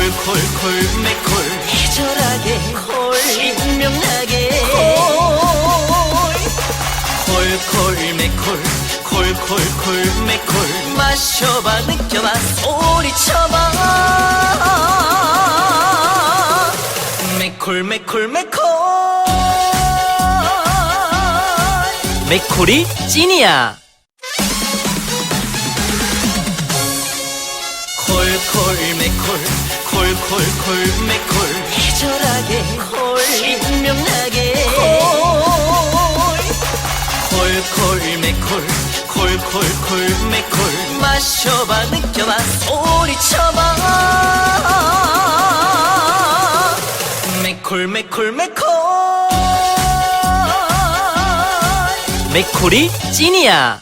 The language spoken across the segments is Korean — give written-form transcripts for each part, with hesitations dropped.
콜콜콜 맥콜 애절하게 콜 신명나게 콜콜 맥콜 콜콜콜 맥콜 마셔봐 느껴봐 소리쳐봐 맥콜 맥콜 맥콜 맥콜이 찐이야. 콜콜 맥콜 콜콜콜 맥콜 애절하게 콜 신명나게 콜콜 맥콜 콜콜콜 맥콜 마셔봐 느껴봐 소리쳐봐 맥콜 맥콜 맥콜 맥콜이 찐이야.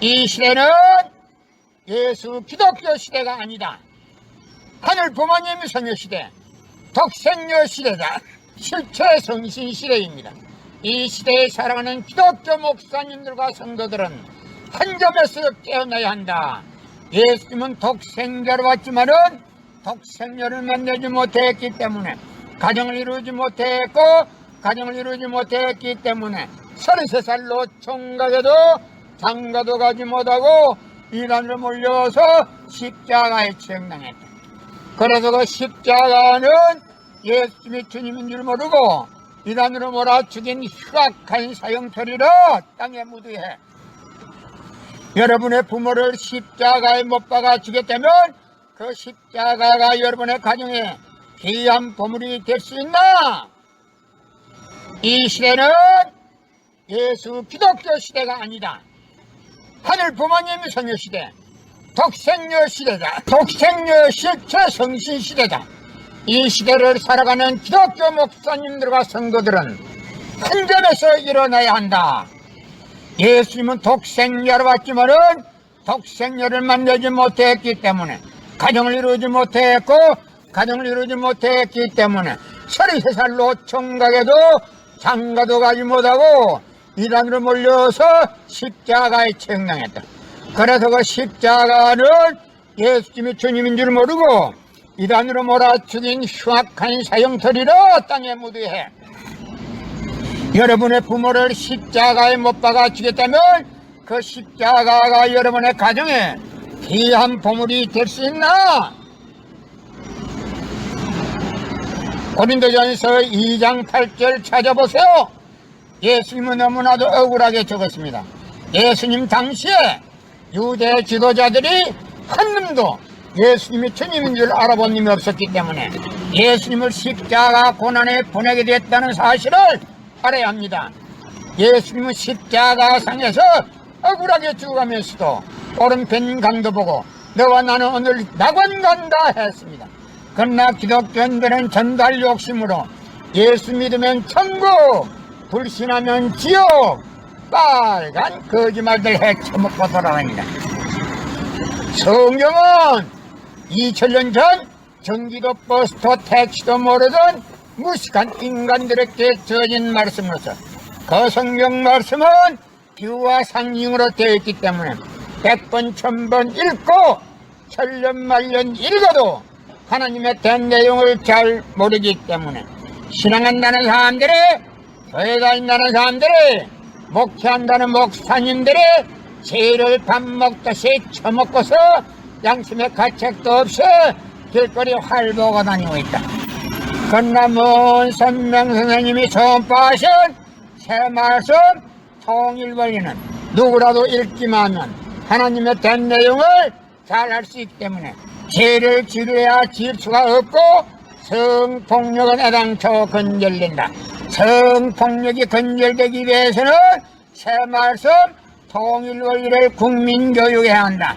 이 시대는 예수 기독교 시대가 아니다. 하늘 부모님 성교 시대, 독생녀 시대다. 실체 성신 시대입니다. 이 시대에 살아가는 기독교 목사님들과 성도들은 한 점에서 깨어나야 한다. 예수님은 독생자로 왔지만은 독생녀를 만나지 못했기 때문에 가정을 이루지 못했고 가정을 이루지 못했기 때문에 33살로 총각에도 장가도 가지 못하고 이단으로 몰려서 십자가에 처형당했다. 그래서 그 십자가는 예수님이 주님인 줄 모르고 이단으로 몰아 죽인 흉악한 사형터리로 땅에 묻어해. 여러분의 부모를 십자가에 못 박아 죽였다면 그 십자가가 여러분의 가정에 귀한 보물이 될 수 있나? 이 시대는 예수 기독교 시대가 아니다. 하늘 부모님 성교 시대, 독생녀 시대다. 독생녀 실체 성신 시대다. 이 시대를 살아가는 기독교 목사님들과 성도들은 한 점에서 일어나야 한다. 예수님은 독생녀로 왔지만은 독생녀를 만나지 못했기 때문에 가정을 이루지 못했고 가정을 이루지 못했기 때문에 33살로 총각에도 장가도 가지 못하고 이단으로 몰려서 십자가에 처형당했다. 그래서 그 십자가는 예수님이 주님인 줄 모르고 이단으로 몰아 죽인 흉악한 사형터리로 땅에 묻어해. 여러분의 부모를 십자가에 못 박아 죽였다면 그 십자가가 여러분의 가정에 귀한 보물이 될 수 있나? 고린도전서 2장 8절 찾아보세요. 예수님은 너무나도 억울하게 적었습니다. 예수님 당시에 유대 지도자들이 한 놈도 예수님이 주님인 줄 알아본 님이 없었기 때문에 예수님을 십자가 고난에 보내게 됐다는 사실을 알아야 합니다. 예수님은 십자가상에서 억울하게 죽어가면서도 오른편 강도 보고 너와 나는 오늘 낙원 간다 했습니다. 그러나 기독교인들은 전달 욕심으로 예수 믿으면 천국, 불신하면 지옥, 빨간 거짓말들 헤쳐먹고 돌아다니다. 성경은 2000년 전 전기도 버스도 택시도 모르던 무식한 인간들에게 주어진 말씀으로서 그 성경 말씀은 비유와 상징으로 되어 있기 때문에 100번 1000번 읽고 천년만년 읽어도 하나님의 된 내용을 잘 모르기 때문에 신앙한다는 사람들이, 교회 다닌다는 사람들이, 목회한다는 목사님들이 죄를 밥 먹듯이 처먹고서 양심의 가책도 없이 길거리 활보고 다니고 있다. 건남은 선명선생님이 전파하신 새 말씀 통일원리는 누구라도 읽기만 하면 하나님의 된 내용을 잘 알 수 있기 때문에 죄를 지루해야 지을 수가 없고 성폭력은 애당초 건절된다. 성폭력이 건절되기 위해서는 새 말씀 통일원리를 국민교육해야 한다.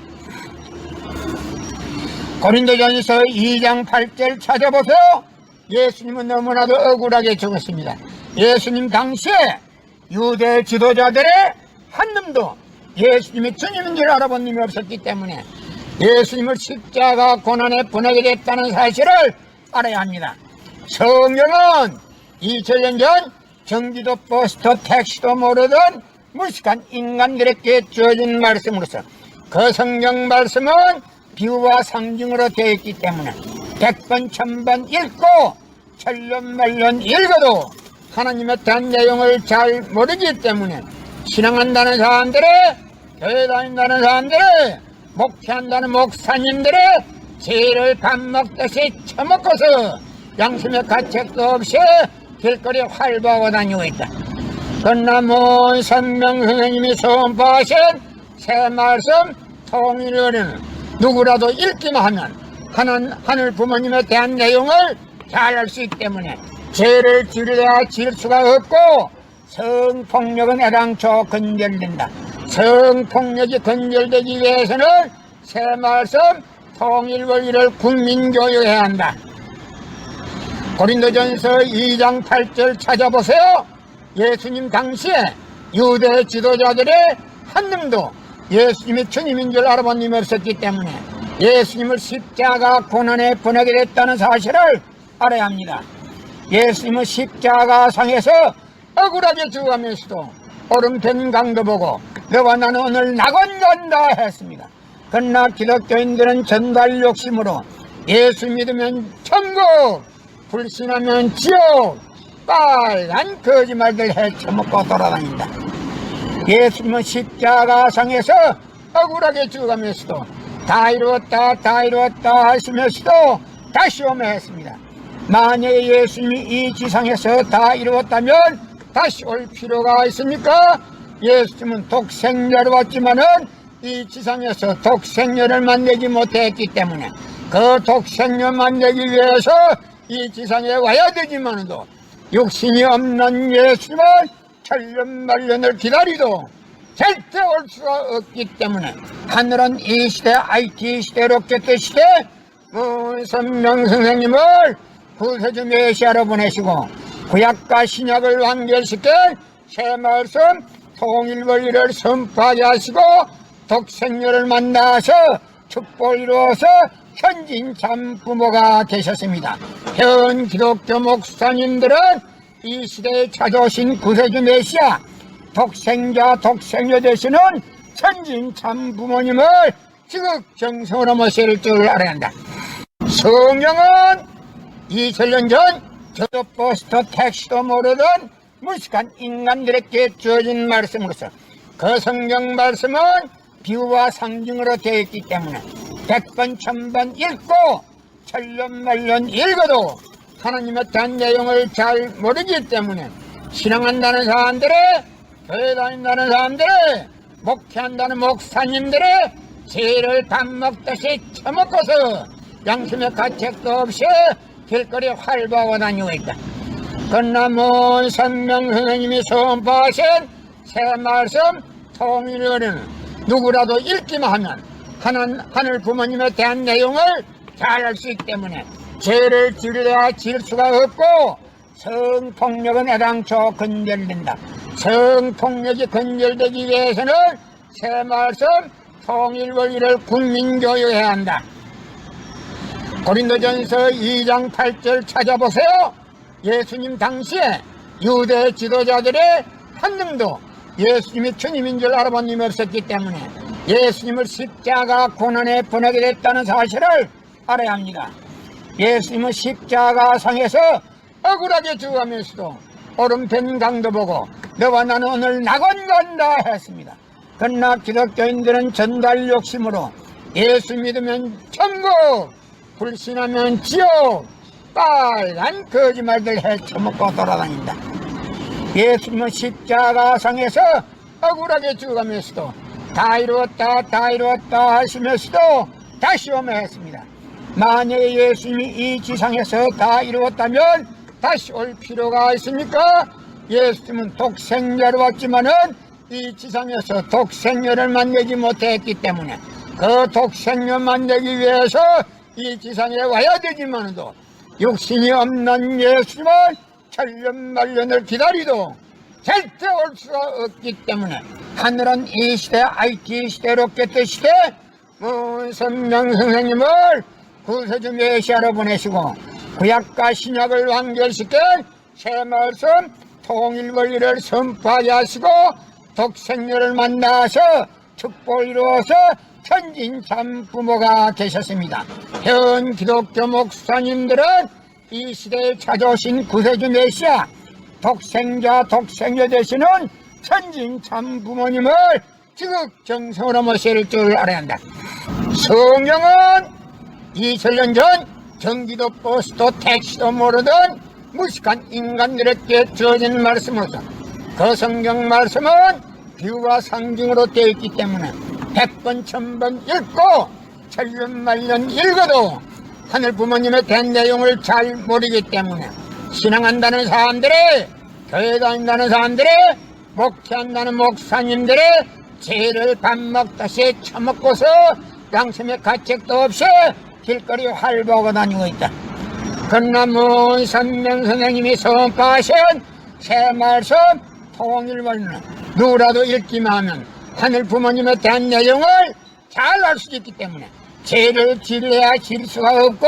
고린도전서 2장 8절 찾아보세요. 예수님은 너무나도 억울하게 죽었습니다. 예수님 당시에 유대 지도자들의 한 놈도 예수님이 주님인 줄 알아본 놈이 없었기 때문에 예수님을 십자가 고난에 보내게 됐다는 사실을 알아야 합니다. 성경은 2000년 전 경기도 버스터 택시도 모르던 무식한 인간들에게 주어진 말씀으로서 그 성경 말씀은 비유와 상징으로 되어 있기 때문에 100번 1000번 읽고 천년만년 읽어도 하나님의 된 내용을 잘 모르기 때문에 신앙한다는 사람들이, 교회 다닌다는 사람들이, 목회한다는 목사님들이 죄를 밥 먹듯이 처먹고서 양심의 가책도 없이 길거리 활보하고 다니고 있다. 건남은 선명선생님이 선포하신 새 말씀 통일원리는 누구라도 읽기만 하면 하늘 부모님에 대한 내용을 잘 알 수 있기 때문에 죄를 지르야 지을 수가 없고 성폭력은 애당초 건절된다. 성폭력이 건절되기 위해서는 새 말씀 통일원리를 국민교육해야 한다. 고린도전서 2장 8절 찾아보세요. 예수님 당시에 유대 지도자들의 한 놈도 예수님이 주님인 줄 알아본 놈이 없었기 때문에 예수님을 십자가 고난에 보내게 됐다는 사실을 알아야 합니다. 예수님은 십자가상에서 억울하게 죽어가면서도 오름된 강도 보고 너와 나는 오늘 낙원 간다 했습니다. 그러나 기독교인들은 전달 욕심으로 예수 믿으면 천국, 불신하면 지옥, 빨간 거짓말들 헤쳐먹고 돌아다닌다. 예수님은 십자가상에서 억울하게 죽어가면서도 다 이루었다 다 이루었다 하시면서도 다시 오며 했습니다. 만약에 예수님이 이 지상에서 다 이루었다면 다시 올 필요가 있습니까? 예수님은 독생자로 왔지만은 이 지상에서 독생녀를 만나지 못했기 때문에 그 독생녀 만나기 위해서 이 지상에 와야 되지만도 육신이 없는 예수님은 천년만년을 기다리도 절대 올 수가 없기 때문에 하늘은 이 시대 IT 시대 로켓 시대 선명선생님을 구세주 메시아로 보내시고 구약과 신약을 완결시켜 새 말씀 통일원리를 선포하게 하시고 독생녀를 만나서 축복을 이루어서 현진 참 부모가 되셨습니다. 현 기독교 목사님들은 이 시대에 찾아오신 구세주 메시아 독생자 독생녀 되시는 현진 참 부모님을 지극정성으로 모실 줄 알아야 한다. 성경은 2000년 전 저도 버스터 택시도 모르던 무식한 인간들에게 주어진 말씀으로서 그 성경 말씀은 비유와 상징으로 되어 있기 때문에 100번 1000번 읽고 천년만년 읽어도 하나님의 된 내용을 잘 모르기 때문에 신앙한다는 사람들이, 교회 다닌다는 사람들이, 목회한다는 목사님들이 죄를 밥 먹듯이 처먹고서 양심의 가책도 없이 길거리 활보하고 다니고 있다. 건남은 선명선생님이 선포하신 새 말씀 통일원리는 누구라도 읽기만 하면 하늘 부모님에 대한 내용을 잘 알 수 있기 때문에 죄를 지르야 지을 수가 없고 성폭력은 애당초 건절된다. 성폭력이 건절되기 위해서는 새 말씀 통일원리를 국민교육해야 한다. 고린도전서 2장 8절 찾아보세요. 예수님 당시에 유대 지도자들의 한 놈도 예수님이 주님인 줄 알아본 님이 없었기 때문에 예수님을 십자가 고난에 보내게 됐다는 사실을 알아야 합니다. 예수님은 십자가 상에서 억울하게 죽어가면서도 오른편 강도 보고 너와 나는 오늘 낙원 간다 했습니다. 그러나 기독교인들은 전달 욕심으로 예수 믿으면 천국, 불신하면 지옥, 빨간 거짓말들 헤쳐먹고 돌아다닌다. 예수님은 십자가상에서 억울하게 죽어가면서도 다 이루었다 다 이루었다 하시면서도 다시 오매했습니다. 만약에 예수님이 이 지상에서 다 이루었다면 다시 올 필요가 있습니까? 예수님은 독생자로 왔지만은 이 지상에서 독생녀를 만나지 못했기 때문에 그 독생녀 만나기 위해서 이 지상에 와야 되지만도 육신이 없는 예수님은 천년만년을 기다리도 절대 올 수가 없기 때문에 하늘은 이 시대 IT 시대 로켓 시대 문선명 선생님을 구세주 메시아로 보내시고 구약과 신약을 완결시킨 새 말씀 통일 원리를 선포하게 하시고 독생녀를 만나서 축복을 이루어서 천진 참 부모가 되셨습니다. 현 기독교 목사님들은 이 시대에 찾아오신 구세주 메시아 독생자 독생녀 되시는 천진 참 부모님을 지극정성으로 모실 줄 알아야 한다. 성경은 2000년 전 경기도 버스도 택시도 모르던 무식한 인간들에게 주어진 말씀으로서 그 성경 말씀은 비유와 상징으로 되어 있기 때문에 100번 1000번 읽고 천년만년 읽어도 하늘 부모님에 대한 내용을 잘 모르기 때문에 신앙한다는 사람들이, 교회 다닌다는 사람들이, 목회한다는 목사님들이 죄를 밥 먹다시 처먹고서 양심의 가책도 없이 길거리 활보하고 다니고 있다. 그러나 문선명 선생님이 선포하신 새 말씀 통일원은 누구라도 읽기만 하면 하늘 부모님에 대한 내용을 잘 알 수 있기 때문에 죄를 지려야 질 수가 없고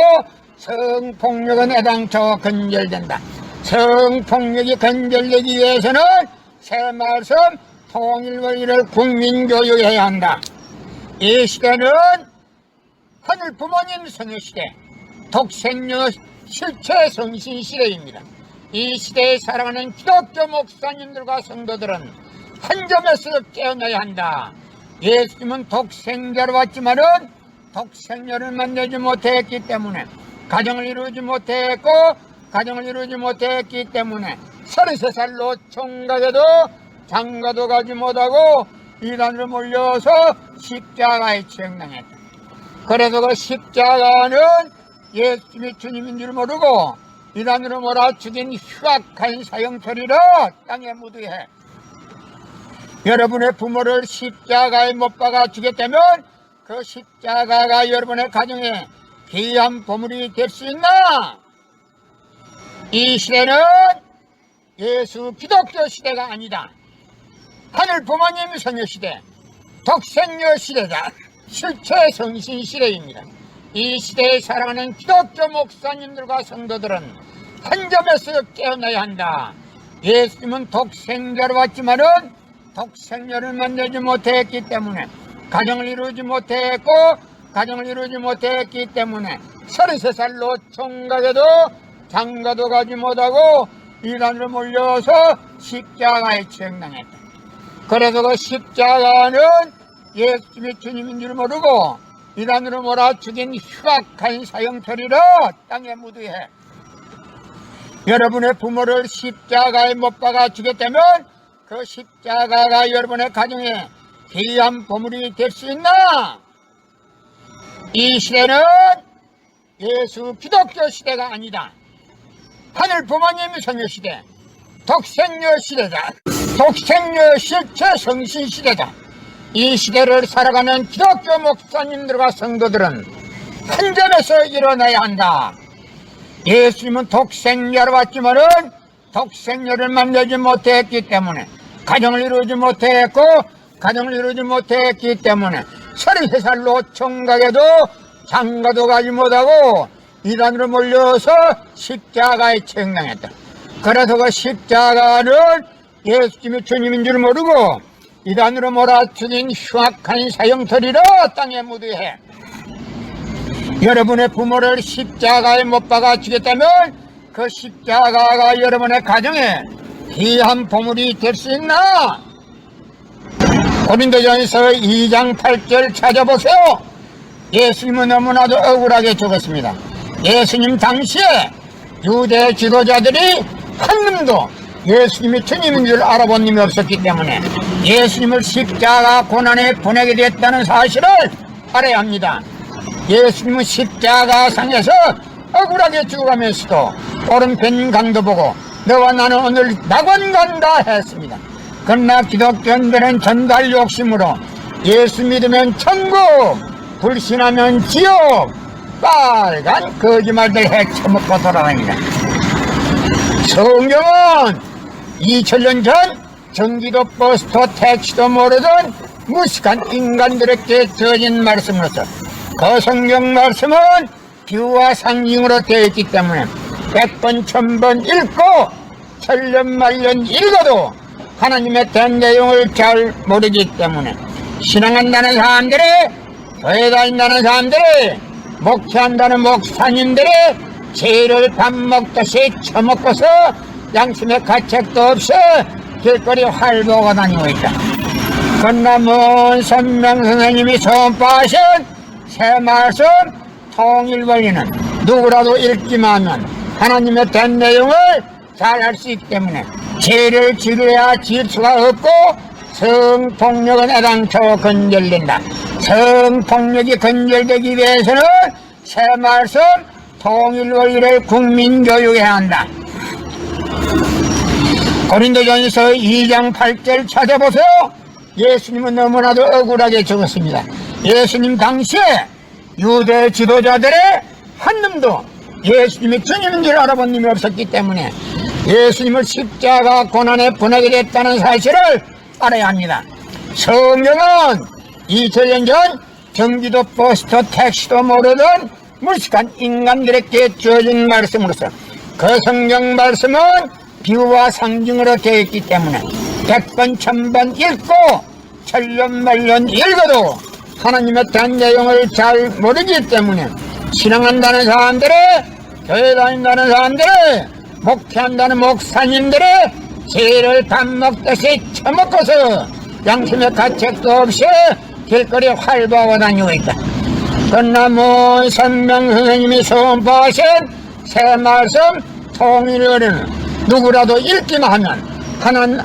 성폭력은 애당초 근절된다. 성폭력이 근절되기 위해서는 새 말씀 통일원리를 국민교육해야 한다. 이 시대는 하늘 부모님 성유시대, 독생녀 실체 성신 시대입니다. 이 시대에 살아가는 기독교 목사님들과 성도들은 한 점에서 깨어나야 한다. 예수님은 독생자로 왔지만은 독생녀를 만나지 못했기 때문에 가정을 이루지 못했고 가정을 이루지 못했기 때문에 33살로 총각에도 장가도 가지 못하고 이단으로 몰려서 십자가에 처형당했다. 그래서 그 십자가는 예수님이 주님인 줄 모르고 이단으로 몰아 죽인 흉악한 사형처리로 땅에 묻어해 여러분의 부모를 십자가에 못 박아 주겠다면 그 십자가가 여러분의 가정에 귀한 보물이 될 수 있나? 이 시대는 예수 기독교 시대가 아니다. 하늘 부모님 성녀 시대, 독생녀 시대다. 실체 성신 시대입니다. 이 시대에 살아가는 기독교 목사님들과 성도들은 한 점에서 깨어나야 한다. 예수님은 독생자로 왔지만은 독생녀를 만나지 못했기 때문에 가정을 이루지 못했고 가정을 이루지 못했기 때문에 33살로 총각에도 장가도 가지 못하고 이단으로 몰려서 십자가에 처형당했다. 그래서 그 십자가는 예수님이 주님인 줄 모르고 이단으로 몰아 죽인 흉악한 사형처리로 땅에 묻어해 여러분의 부모를 십자가에 못 박아 주겠다면 그 십자가가 여러분의 가정에 귀한 보물이 될 수 있나? 이 시대는 예수 기독교 시대가 아니다. 하늘 부모님 성녀 시대, 독생녀 시대다. 독생녀 실체 성신 시대다. 이 시대를 살아가는 기독교 목사님들과 성도들은 한 점에서 일어나야 한다. 예수님은 독생녀로 왔지만은 독생녀를 만나지 못했기 때문에 가정을 이루지 못했고 가정을 이루지 못했기 때문에 33살로 총각에도 장가도 가지 못하고 이단으로 몰려서 십자가에 처형당했다. 그래서 그 십자가는 예수님이 주님인 줄 모르고 이단으로 몰아죽인 흉악한 사형터리로 땅에 묻어해 여러분의 부모를 십자가에 못 박아 죽였다면 그 십자가가 여러분의 가정에 귀한 보물이 될 수 있나? 고린도전서 2장 8절 찾아보세요. 예수님은 너무나도 억울하게 죽었습니다. 예수님 당시에 유대 지도자들이 한 놈도 예수님이 주님인 줄 알아본 놈이 없었기 때문에 예수님을 십자가 고난에 보내게 됐다는 사실을 알아야 합니다. 예수님은 십자가상에서 억울하게 죽어가면서도 오른편 강도 보고 너와 나는 오늘 낙원 간다 했습니다. 그러나 기독교인들은 전달 욕심으로 예수 믿으면 천국, 불신하면 지옥, 빨간 거짓말들 헤쳐먹고 돌아다닙니다. 성경은 2000년 전 전기도 버스도 택시도 모르던 무식한 인간들에게 주어진 말씀으로서 그 성경 말씀은 비유와 상징으로 되어 있기 때문에 100번 1000번 읽고 천년만년 읽어도 하나님의 된 내용을 잘 모르기 때문에 신앙한다는 사람들이, 교회 다닌다는 사람들이, 목회한다는 목사님들이 죄를 밥 먹듯이 처먹고서 양심의 가책도 없이 길거리 활보고 다니고 있다. 그러나 먼 선명 선생님이 선포하신 새 말씀 통일 원리는 누구라도 읽기만 하면 하나님의 된 내용을 잘 알 수 있기 때문에 죄를 지려야 지을 수가 없고 성폭력은 애당초 건절된다. 성폭력이 건절되기 위해서는 새 말씀 통일 원리를 국민교육해야 한다. 고린도전서 2장 8절 찾아보세요. 예수님은 너무나도 억울하게 죽었습니다. 예수님 당시에 유대 지도자들의 한 놈도 예수님이 주님인 줄 알아본 놈이 없었기 때문에 예수님을 십자가 고난에 보내게 됐다는 사실을 알아야 합니다. 성경은 2000년 전 경기도 버스도 택시도 모르던 무식한 인간들에게 주어진 말씀으로서 그 성경 말씀은 비유와 상징으로 되어 있기 때문에 100번 1000번 읽고 천년만년 읽어도 하나님의 된 내용을 잘 모르기 때문에 신앙한다는 사람들이, 교회 다닌다는 사람들이, 목회한다는 목사님들이 죄를 밥 먹듯이 처먹고서 양심의 가책도 없이 길거리 활보하고 다니고 있다. 그러나 먼 선명 선생님이 선포하신 새 말씀 통일어는 누구라도 읽기만 하면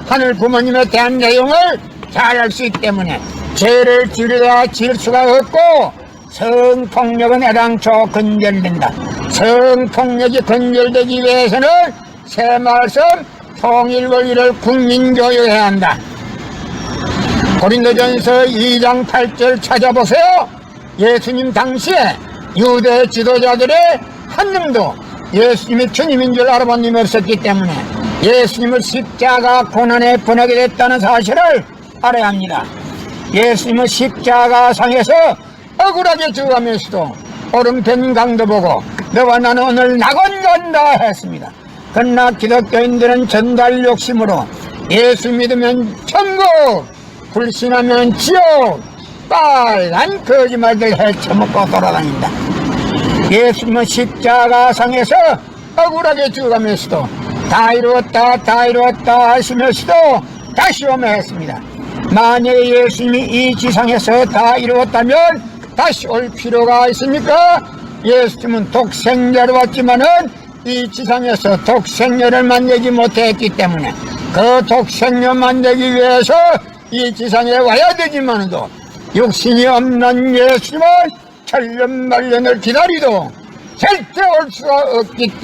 하늘 부모님에 대한 내용을 잘 알 수 있기 때문에 죄를 지려야 지을 수가 없고 성폭력은 애당초 건절된다. 성폭력이 건절되기 위해서는 새 말씀 통일 원리를 국민교육해야 한다. 고린도전서 2장 8절 찾아보세요. 예수님 당시에 유대 지도자들의 한 놈도 예수님이 주님인 줄 알아본 놈이 없었기 때문에 예수님을 십자가 고난에 보내게 됐다는 사실을 알아야 합니다. 예수님은 십자가상에서 억울하게 죽어가면서도 오른편 강도 보고 너와 나는 오늘 낙원 간다 했습니다. 그러나 기독교인들은 전달 욕심으로 예수 믿으면 천국, 불신하면 지옥, 빨간 거짓말들 헤쳐먹고 돌아다닌다. 예수님은 십자가상에서 억울하게 죽어가면서도 다 이루었다 하시면서도 다시 오매했습니다. 만약에 예수님이 이 지상에서 다 이루었다면 다시 올 필요가 있습니까? 예수님은 독생자로 왔지만은 이 지상에서 독생녀를 만나지 못했기 때문에 그 독생녀 만나기 위해서 이 지상에 와야 되지만도 육신이 없는 예수님은 천년만년을 기다리도 절대 올 수가 없기 때문에